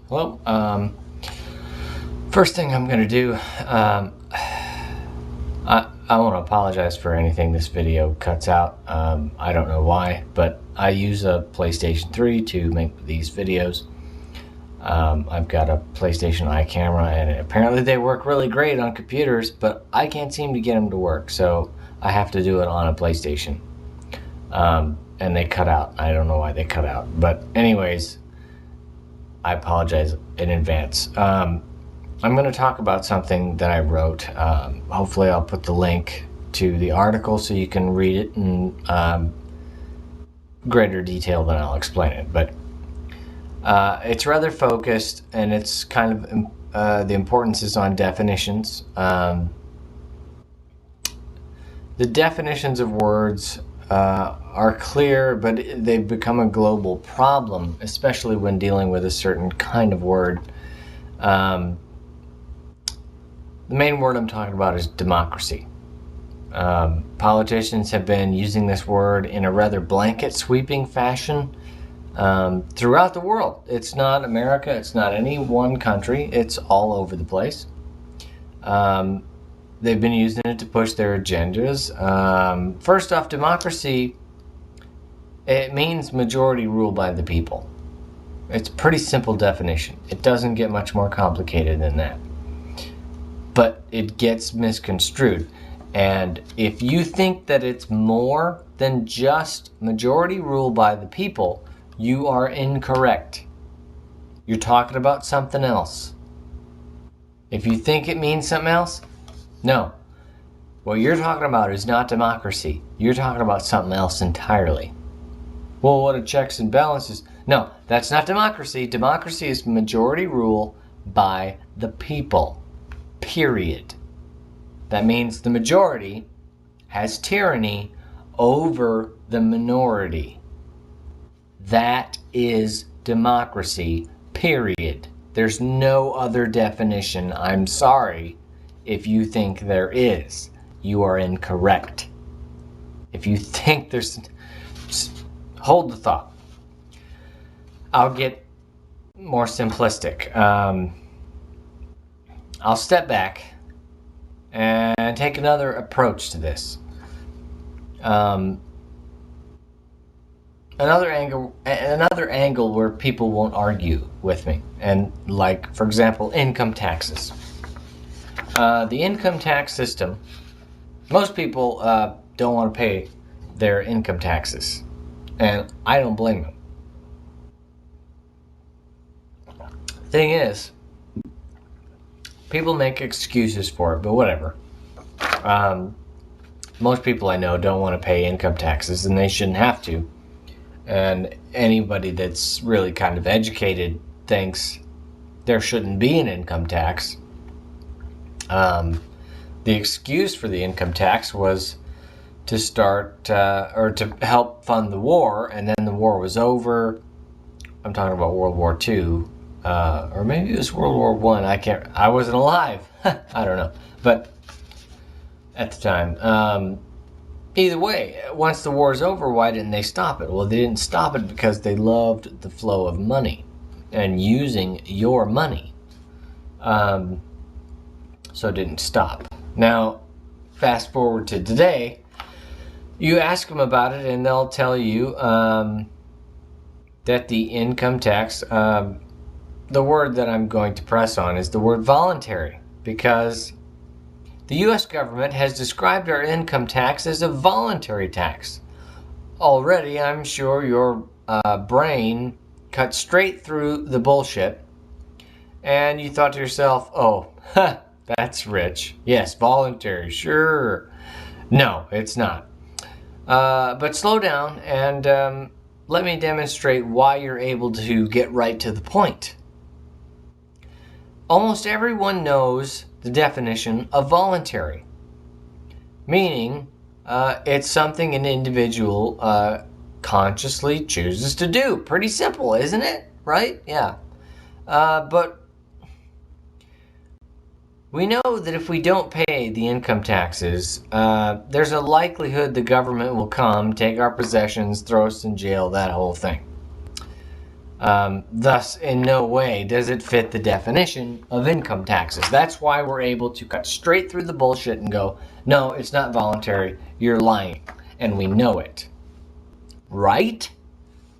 Hello. First thing I'm going to do, I want to apologize for anything this video cuts out. I don't know why, but I use a PlayStation 3 to make these videos. I've got a PlayStation Eye camera, and apparently they work really great on computers, but I can't seem to get them to work, so I have to do it on a PlayStation. And they cut out. I don't know why they cut out. But anyways, I apologize in advance. I'm going to talk about something that I wrote. Hopefully I'll put the link to the article so you can read it in greater detail than I'll explain it. But it's rather focused, and it's kind of the importance is on definitions. The definitions of words are clear, but they've become a global problem, especially when dealing with a certain kind of word. The main word I'm talking about is democracy. Politicians have been using this word in a rather blanket sweeping fashion throughout the world. It's not America, it's not any one country, it's all over the place. They've been using it to push their agendas. First off, democracy, it means majority rule by the people. It's a pretty simple definition. It doesn't get much more complicated than that. But it gets misconstrued. And if you think that it's more than just majority rule by the people, you are incorrect. You're talking about something else. If you think it means something else, no. What you're talking about is not democracy. You're talking about something else entirely. Well, what are checks and balances? No, that's not democracy. Democracy is majority rule by the people. Period. That means the majority has tyranny over the minority. That is democracy. Period. There's no other definition. I'm sorry. If you think there is, you are incorrect. If you think there's... hold the thought. I'll get more simplistic. I'll step back and take another approach to this. Another angle where people won't argue with me. And like, for example, income taxes. The income tax system, most people don't want to pay their income taxes, and I don't blame them. Thing is, people make excuses for it, but whatever. Most people I know don't want to pay income taxes, and they shouldn't have to. And anybody that's really kind of educated thinks there shouldn't be an income tax. The excuse for the income tax was to start or to help fund the war, and then the war was over. I'm talking about World War II, or maybe it was World War I. I wasn't alive. I don't know, but at the time, either way, once the war's over, why didn't they stop it? Well, they didn't stop it because they loved the flow of money and using your money. So it didn't stop. Now, fast forward to today, you ask them about it and they'll tell you that the income tax, the word that I'm going to press on is the word voluntary, because the U.S. government has described our income tax as a voluntary tax. Already, I'm sure your brain cut straight through the bullshit, and you thought to yourself, oh, that's rich. Yes, voluntary, sure. No, it's not. But slow down and let me demonstrate why you're able to get right to the point. Almost everyone knows the definition of voluntary, meaning it's something an individual consciously chooses to do. Pretty simple, isn't it? Right? Yeah. But we know that if we don't pay the income taxes, there's a likelihood the government will come, take our possessions, throw us in jail, that whole thing. Thus, in no way does it fit the definition of income taxes. That's why we're able to cut straight through the bullshit and go, no, it's not voluntary, you're lying. And we know it. Right?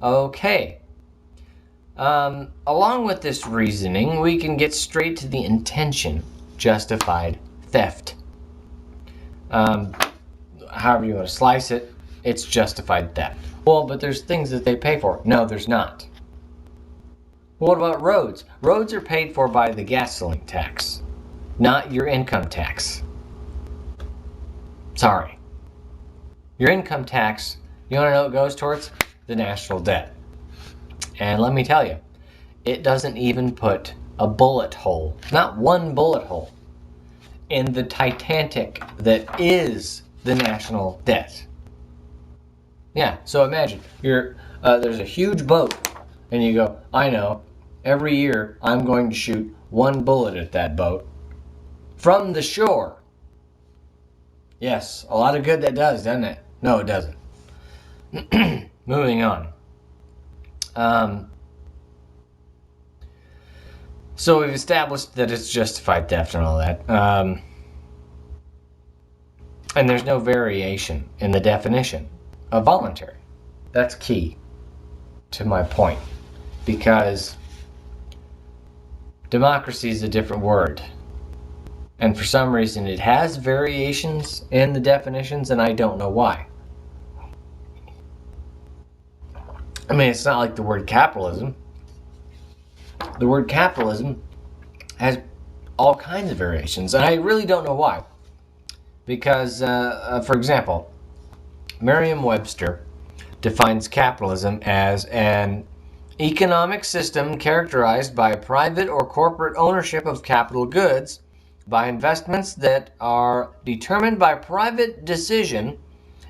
Okay. Along with this reasoning, we can get straight to the intention, justified theft. However you want to slice it, it's justified theft. Well, but there's things that they pay for. No, there's not. What about roads? Roads are paid for by the gasoline tax, not your income tax. Sorry. Your income tax, you want to know what it goes towards? The national debt. And let me tell you, it doesn't even put a bullet hole, not one bullet hole, in the Titanic that is the national debt. Yeah, so imagine, there's a huge boat, and you go, I know, every year I'm going to shoot one bullet at that boat from the shore. Yes, a lot of good that does, doesn't it? No, it doesn't. Moving on. So we've established that it's justified theft and all that. And there's no variation in the definition of voluntary. That's key to my point, because democracy is a different word. And for some reason it has variations in the definitions, and I don't know why. I mean, it's not like the word capitalism. The word capitalism has all kinds of variations, and I really don't know why. Because, for example, Merriam-Webster defines capitalism as an economic system characterized by private or corporate ownership of capital goods, by investments that are determined by private decision,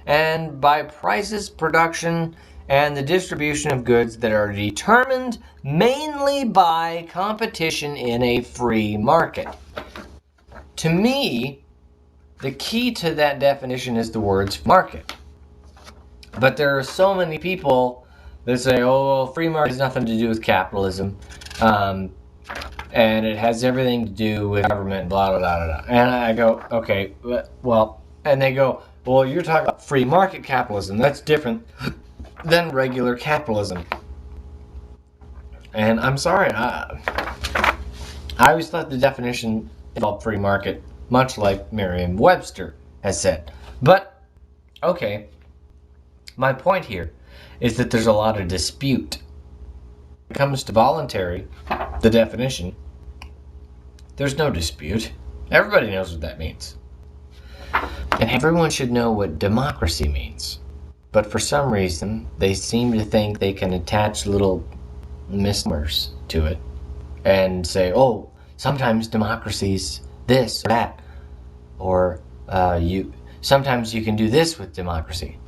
and by prices, production, and the distribution of goods that are determined mainly by competition in a free market. To me, the key to that definition is the words market. But there are so many people that say, oh, free market has nothing to do with capitalism, and it has everything to do with government, blah, blah, blah, blah. And I go, okay, well, and they go, well, you're talking about free market capitalism. That's different than regular capitalism. And I'm sorry, I always thought the definition involved free market, much like Merriam-Webster has said. But, okay, my point here is that there's a lot of dispute. When it comes to voluntary, the definition, there's no dispute. Everybody knows what that means. And everyone should know what democracy means. But for some reason, they seem to think they can attach little misnomers to it and say, oh, sometimes democracy's this or that. Or sometimes you can do this with democracy.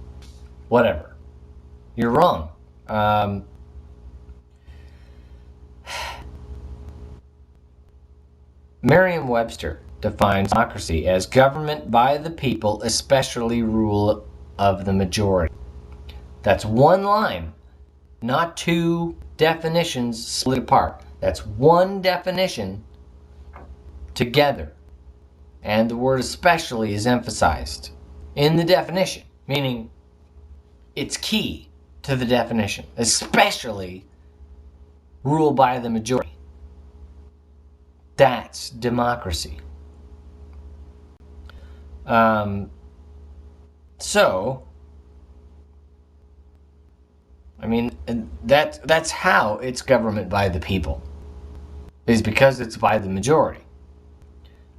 Whatever. You're wrong. Merriam-Webster defines democracy as government by the people, especially rule of the majority. That's one line, not two definitions split apart. That's one definition together. And the word especially is emphasized in the definition, meaning it's key to the definition, especially rule by the majority. That's democracy. So, I mean, that's how it's government by the people, is because it's by the majority.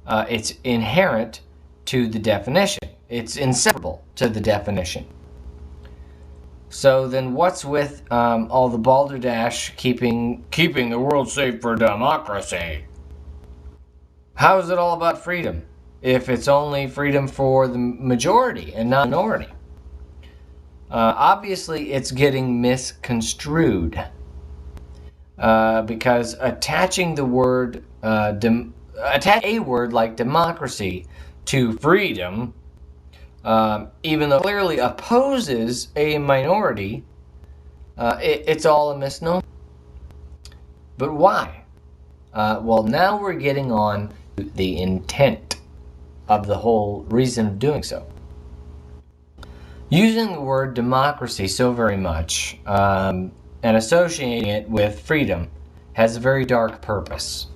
It's inherent to the definition. It's inseparable to the definition. So then what's with all the balderdash keeping the world safe for democracy? How is it all about freedom if it's only freedom for the majority and not minority? Obviously, it's getting misconstrued because attaching the word, attach a word like democracy to freedom, even though it clearly opposes a minority, it's all a misnomer. But why? Well, now we're getting on to the intent of the whole reason of doing so. Using the word democracy so very much and associating it with freedom has a very dark purpose.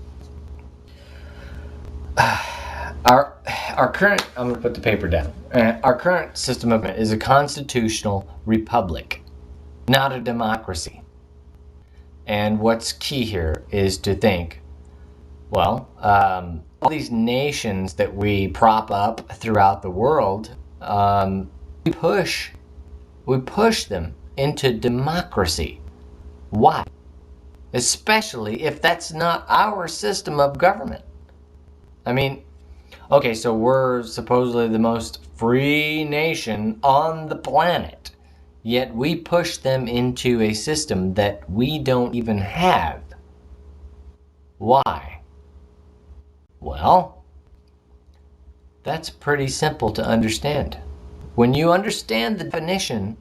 Our current, I'm going to put the paper down. Our current system of government is a constitutional republic, not a democracy. And what's key here is to think, well, all these nations that we prop up throughout the world, we push them into democracy. Why? Especially if that's not our system of government. I mean, okay, so we're supposedly the most free nation on the planet, yet we push them into a system that we don't even have. Why? Well, that's pretty simple to understand. When you understand the definition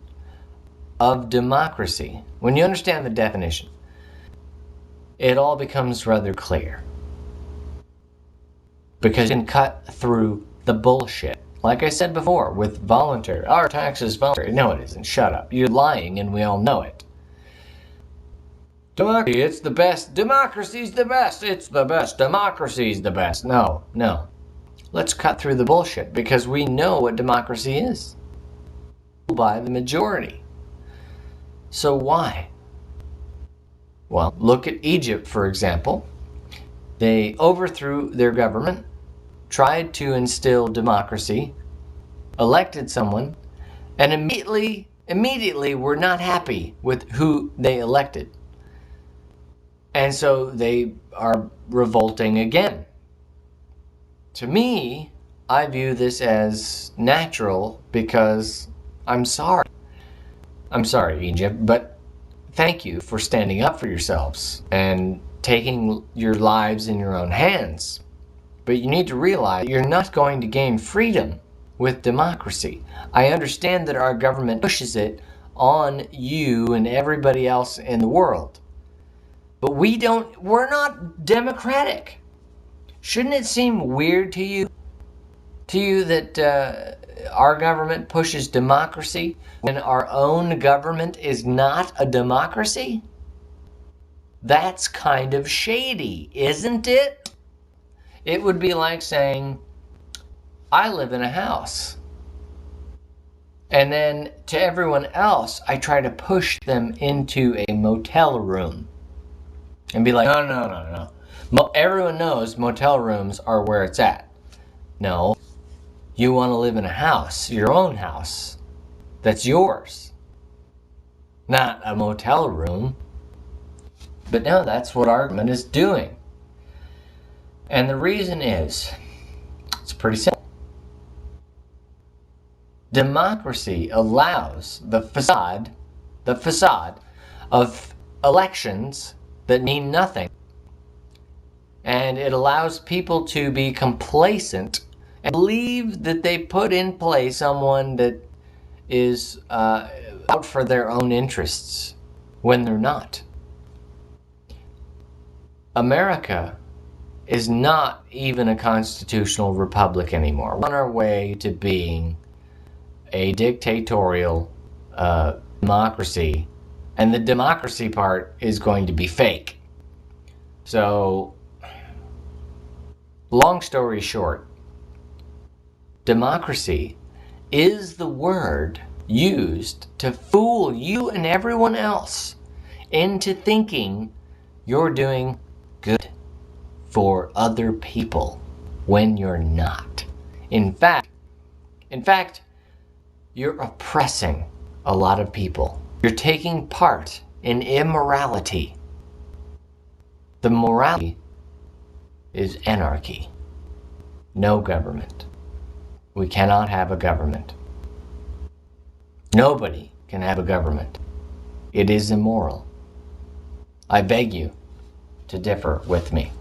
of democracy, when you understand the definition, it all becomes rather clear. Because you can cut through the bullshit. Like I said before, with voluntary, our tax is voluntary. No, it isn't. Shut up. You're lying and we all know it. Democracy, it's the best. Democracy's the best. It's the best. Democracy's the best. No. Let's cut through the bullshit because we know what democracy is. By the majority. So why? Well, look at Egypt, for example. They overthrew their government, tried to instill democracy, elected someone, and immediately were not happy with who they elected. And so they are revolting again. To me, I view this as natural because I'm sorry. I'm sorry, Egypt, but thank you for standing up for yourselves and taking your lives in your own hands. But you need to realize you're not going to gain freedom with democracy. I understand that our government pushes it on you and everybody else in the world. But we're not democratic. Shouldn't it seem weird to you that our government pushes democracy when our own government is not a democracy? That's kind of shady, isn't it? It would be like saying, I live in a house. And then to everyone else, I try to push them into a motel room. And be like, no. Everyone knows motel rooms are where it's at. No, you want to live in a house, your own house. That's yours. Not a motel room. But no, that's what our government is doing. And the reason is, it's pretty simple. Democracy allows the facade of elections that mean nothing. And it allows people to be complacent and believe that they put in place someone that is out for their own interests when they're not. America is not even a constitutional republic anymore. We're on our way to being a dictatorial democracy, and the democracy part is going to be fake. So, long story short, democracy is the word used to fool you and everyone else into thinking you're doing good for other people when you're not. In fact, you're oppressing a lot of people. You're taking part in immorality. The morality is anarchy. No government. We cannot have a government. Nobody can have a government. It is immoral. I beg you to differ with me.